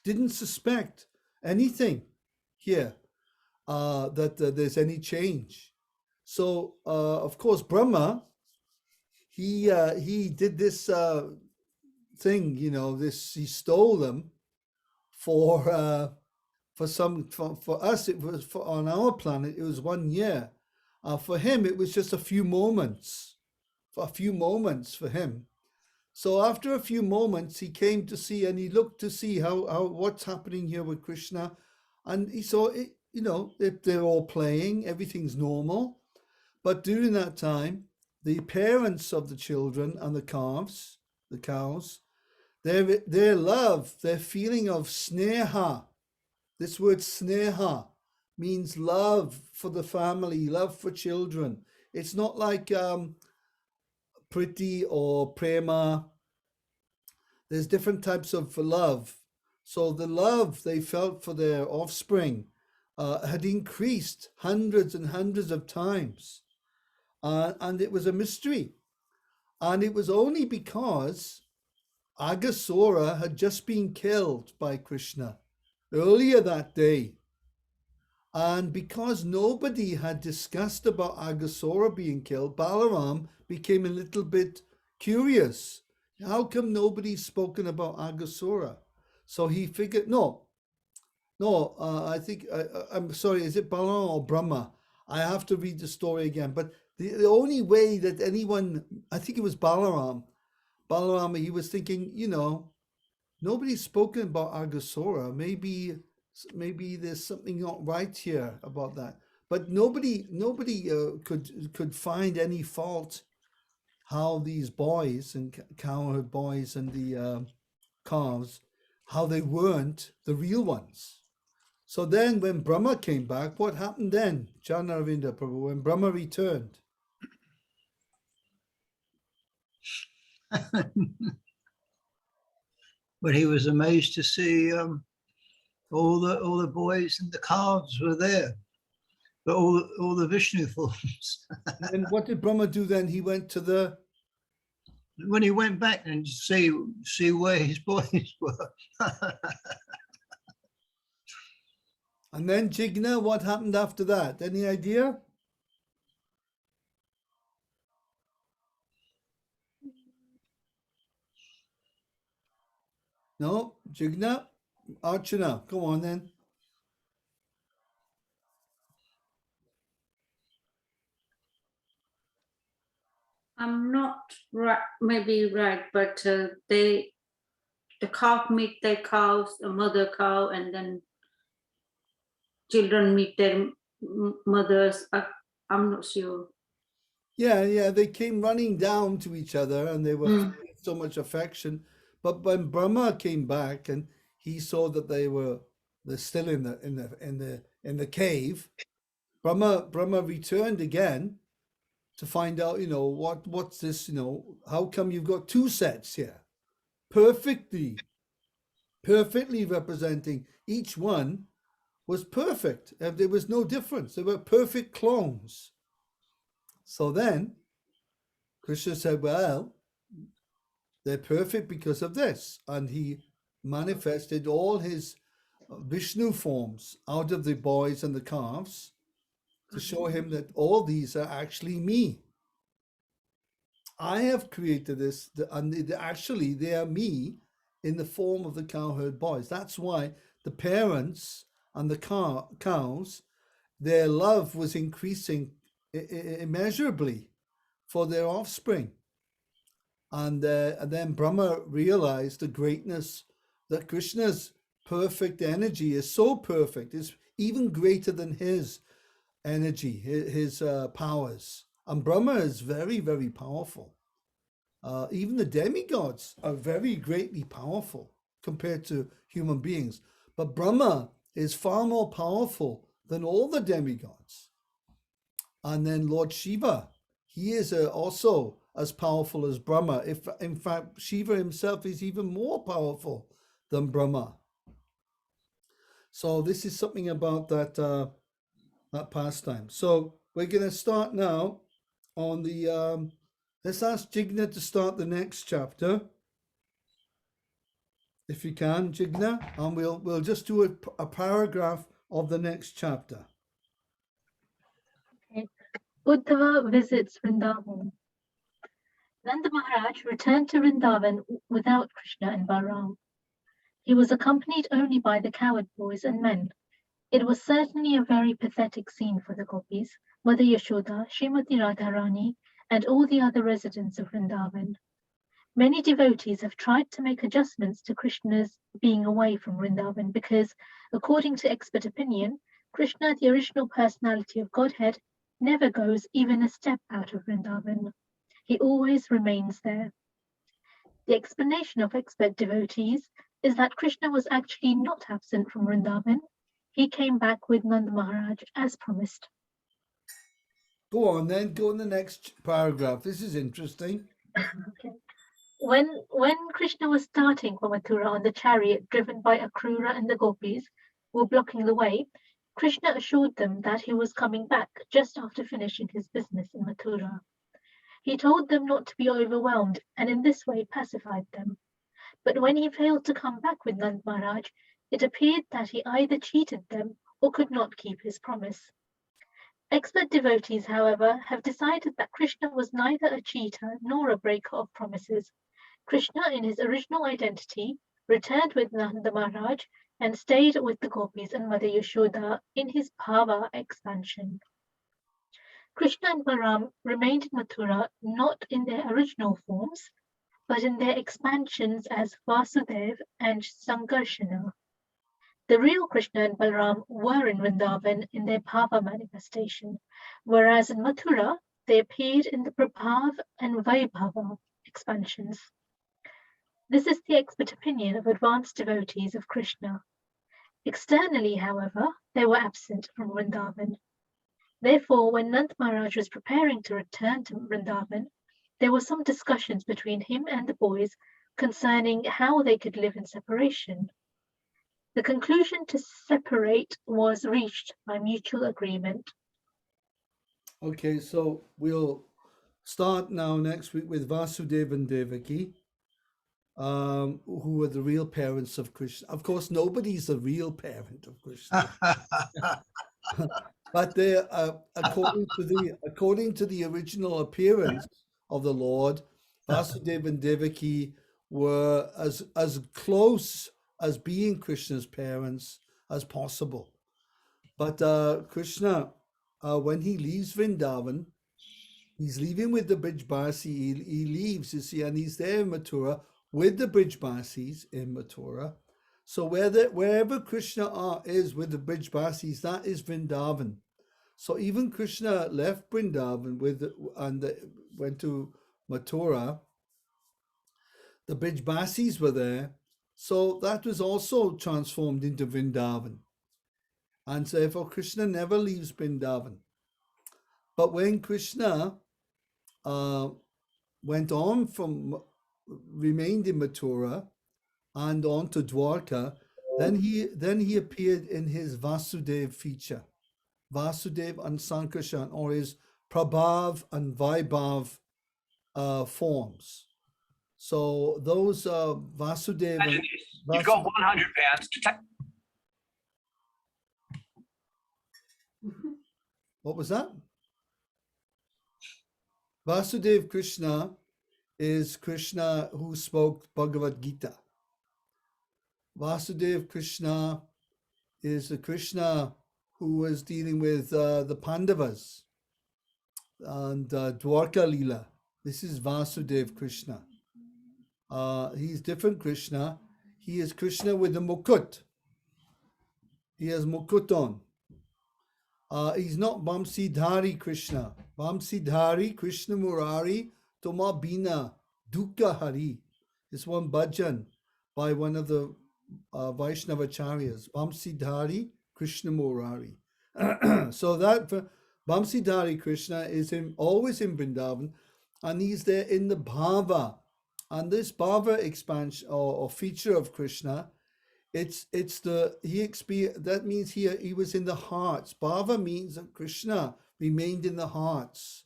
didn't suspect anything here, that there's any change. So, of course, Brahma, he did this thing, he stole them for us, it was on our planet, it was 1 year. For him, it was just a few moments, for him. So after a few moments, he came to see, and he looked to see how what's happening here with Krishna, and he saw it. If they're all playing, everything's normal. But during that time, the parents of the children and the cows, their love, their feeling of sneha. This word sneha means love for the family, love for children. It's not like priti or prema. There's different types of love. So the love they felt for their offspring had increased hundreds and hundreds of times. And it was a mystery. And it was only because Aghasura had just been killed by Krishna earlier that day. And because nobody had discussed about Aghasura being killed, Balaram became a little bit curious. How come nobody's spoken about Aghasura? So he figured, I think, I'm sorry, is it Balaram or Brahma? I have to read the story again. But the only way that anyone, I think it was Balaram, he was thinking, nobody's spoken about Aghasura. Maybe there's something not right here about that. But nobody could find any fault how these boys and cowherd boys and the calves, how they weren't the real ones. So then when Brahma came back, what happened then, Chanaravinda Prabhu, when Brahma returned? But he was amazed to see all the boys and the calves were there, but all the Vishnu forms. And what did Brahma do then? He went to When he went back and see where his boys were. And then Jigna, what happened after that? Any idea? No, Jigna, Archana, go on then. I'm not right, maybe right, but the calf meet their cows, the mother cow, and then children meet their mothers. I'm not sure. Yeah, they came running down to each other, and they were feeling so much affection. But when Brahma came back and he saw that they're still in the cave, Brahma returned again to find out, what's this, how come you've got two sets here, perfectly representing, each one was perfect. There was no difference. They were perfect clones. So then Krishna said, well, they're perfect because of this. And he manifested all his Vishnu forms out of the boys and the calves to show him that all these are actually me. I have created this, and actually they are me in the form of the cowherd boys. That's why the parents and the cows, their love was increasing immeasurably for their offspring. And then Brahma realized the greatness that Krishna's perfect energy is so perfect, is even greater than his energy, his powers. And Brahma is very, very powerful. Even the demigods are very greatly powerful compared to human beings. But Brahma is far more powerful than all the demigods. And then Lord Shiva, he is also as powerful as Brahma. If in fact Shiva himself is even more powerful than Brahma. So this is something about that that pastime. So we're going to start now on the. Let's ask Jigna to start the next chapter, if you can, Jigna, and we'll just do a paragraph of the next chapter. Okay. Uddhava visits Vrindavan. Nanda Maharaj returned to Vrindavan without Krishna and Balaram. He was accompanied only by the cowherd boys and men. It was certainly a very pathetic scene for the gopis, Mother Yashoda, Srimati Radharani, and all the other residents of Vrindavan. Many devotees have tried to make adjustments to Krishna's being away from Vrindavan because, according to expert opinion, Krishna, the original personality of Godhead, never goes even a step out of Vrindavan. He always remains there. The explanation of expert devotees is that Krishna was actually not absent from Vrindavan. He came back with Nanda Maharaj as promised. Go on then, go on the next paragraph. This is interesting. Okay. When Krishna was starting for Mathura on the chariot driven by Akrura and the gopis, who were blocking the way, Krishna assured them that he was coming back just after finishing his business in Mathura. He told them not to be overwhelmed and in this way pacified them. But when he failed to come back with Nand Maharaj, it appeared that he either cheated them or could not keep his promise. Expert devotees, however, have decided that Krishna was neither a cheater nor a breaker of promises. Krishna, in his original identity, returned with Nanda Maharaj and stayed with the gopis and Mother Yashoda in his Bhava expansion. Krishna and Balaram remained in Mathura not in their original forms, but in their expansions as Vasudev and Sankarshana. The real Krishna and Balaram were in Vrindavan in their Bhava manifestation, whereas in Mathura they appeared in the Prabhav and Vaibhava expansions. This is the expert opinion of advanced devotees of Krishna. Externally, however, they were absent from Vrindavan. Therefore, when Nand Maharaj was preparing to return to Vrindavan, there were some discussions between him and the boys concerning how they could live in separation. The conclusion to separate was reached by mutual agreement. Okay, so we'll start now next week with Vasudeva and Devaki, who are the real parents of Krishna. Of course, nobody's the real parent of Krishna, but they, according to the original appearance of the Lord, Vasudeva and Devaki were as close as being Krishna's parents as possible. But Krishna, when he leaves Vrindavan, he's leaving with the Brijbasi. He leaves, you see, and he's there in Mathura with the Brijbasis in Mathura. So wherever Krishna is with the Brijbasis, that is Vrindavan. So even Krishna left Vrindavan went to Mathura. The Brijbasis were there. So that was also transformed into Vrindavan. And so therefore Krishna never leaves Vrindavan. But when Krishna remained in Mathura and on to Dwarka, then he appeared in his Vasudev feature, Vasudev and Sankarshan, or his Prabhav and Vaibhav forms. So those Vasudev. You've got 100 pounds to take. What was that? Vasudev Krishna is Krishna who spoke Bhagavad Gita. Vasudev Krishna is the Krishna who was dealing with the Pandavas and Dwarka Leela. This is Vasudev Krishna. He's different Krishna. He is Krishna with the mukut. He has mukut on. He's not Vamsidhari Krishna. Vamsidhari Krishna Murari Toma Bina Dukkha Hari. It's one bhajan by one of the Vaishnavacharyas. Vamsidhari Krishna Murari. So that Bamsidhari Krishna is always in Vrindavan, and he's there in the bhava. And this bhava expansion or feature of Krishna, that means he was in the hearts. Bhava means that Krishna remained in the hearts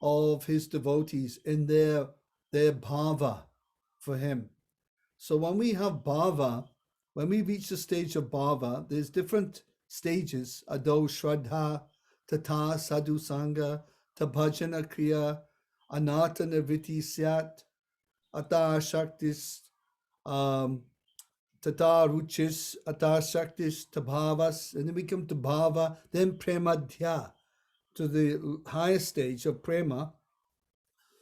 of his devotees in their bhava for him. So when we have bhava, when we reach the stage of bhava, there's different stages: ado shraddha, tata sadhu sangha, tabhajana kriya, anata nivritti syat, ata shaktis, tata ruchis, ata shaktis, tabhavas, and then we come to bhava, then premadhya, to the highest stage of prema.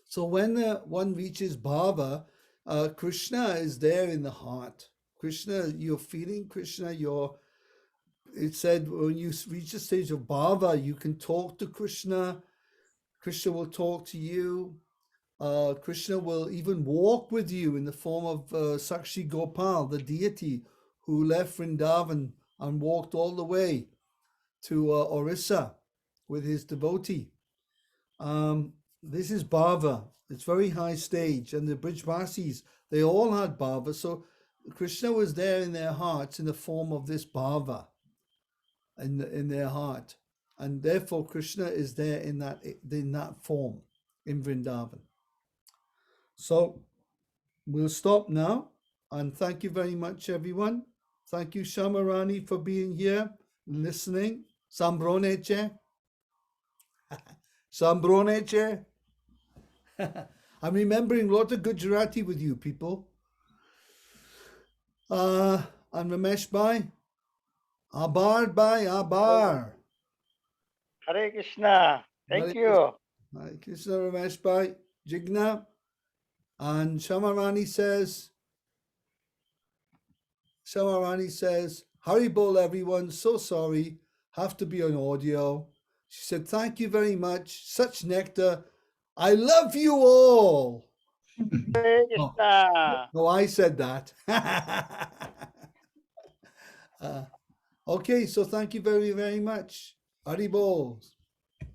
So when one reaches bhava, Krishna is there in the heart. Krishna, you're feeling Krishna. It said when you reach the stage of bhava, you can talk to Krishna. Krishna will talk to you. Krishna will even walk with you in the form of Sakshi Gopal, the deity who left Vrindavan and walked all the way to Orissa with his devotee. This is bhava. It's very high stage, and the Brijvasis, they all had bhava. So Krishna was there in their hearts in the form of this bhava in their heart, and therefore Krishna is there in that form in Vrindavan. So we'll stop now, and thank you very much, everyone. Thank you, Shamarani, for being here, listening. Sambroneche. Sambroneche. I'm remembering a lot of Gujarati with you people. And Ramesh Bhai. Abar Bhai, Abar. Hare Krishna. Thank you. Hare Krishna, Ramesh Bhai. Jigna. And Shamarani says, Hari Bol everyone, so sorry, have to be on audio. She said, thank you very much. Such nectar. I love you all. Hare Krishna. No, I said that. Okay, so thank you very, very much. Hari Bol.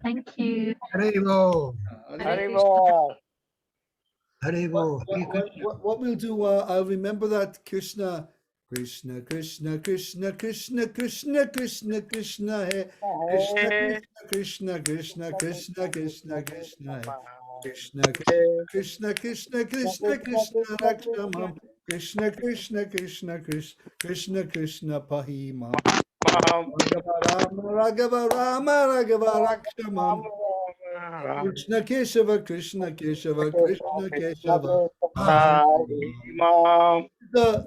Thank you. Haribo, Hare Bol. Haribo. What we'll do, I'll remember that Krishna, Krishna, Krishna, Krishna, Krishna, Krishna, Krishna, Krishna, hey. Krishna, Krishna, Krishna, Krishna, Krishna, Krishna, hey. Krishna, Krishna, Krishna, Krishna, Krishna, Rakshamam. Krishna, Krishna, Krishna, Krishna, Krishna, Pahimam. Raghava Rama, Raghava Rakshamam. Krishna Keshava, Krishna Keshava, Krishna Keshava.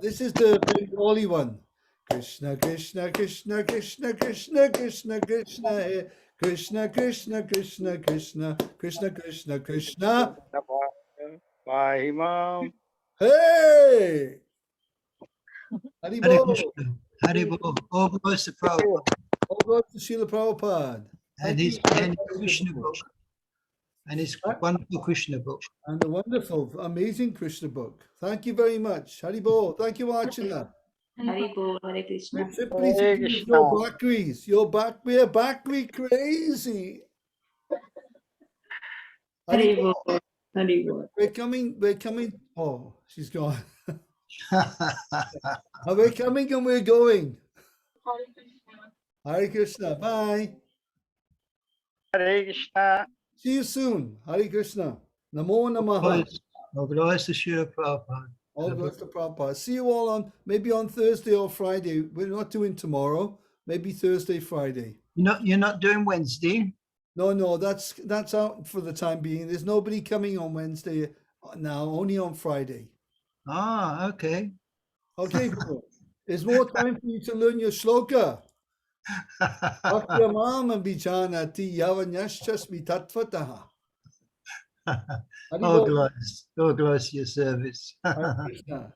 This is the Bengali one. Krishna, Krishna, Krishna, Krishna, Krishna, Krishna, Krishna, hey. Krishna, Krishna, Krishna, Krishna, Krishna, Krishna, Krishna. Mahimam. Hey! Hari Hare Bol. Krishna, Haribo. All glories to Prabhupada All glory to Srila Prabhupada. and his Krishna book. And his wonderful Krishna book. And the wonderful, amazing Krishna book. Thank you very much. Hari Bol. Thank you, Archana. Hari Bol, Hare Krishna. We're simply thinking of your Bakris. We're Bakri crazy. Hari Hari Bol. Bol, Hari Bol. We're coming. Oh, she's gone. We're coming and we're going. Hare Krishna. Bye. Hare Krishna. See you soon. Hare Krishna. Namo Namaha. All glories to Srila Prabhupada. All glories to Prabhupada. See you all maybe on Thursday or Friday. We're not doing tomorrow. Maybe Thursday, Friday. You're not doing Wednesday? No, that's out for the time being. There's nobody coming on Wednesday now, only on Friday. Ah, okay. Okay, Prabhu. There's more time for you to learn your shloka. Akramam vijanati yavanyashchasmi tatvataha. All glories to your service. Hare Krishna.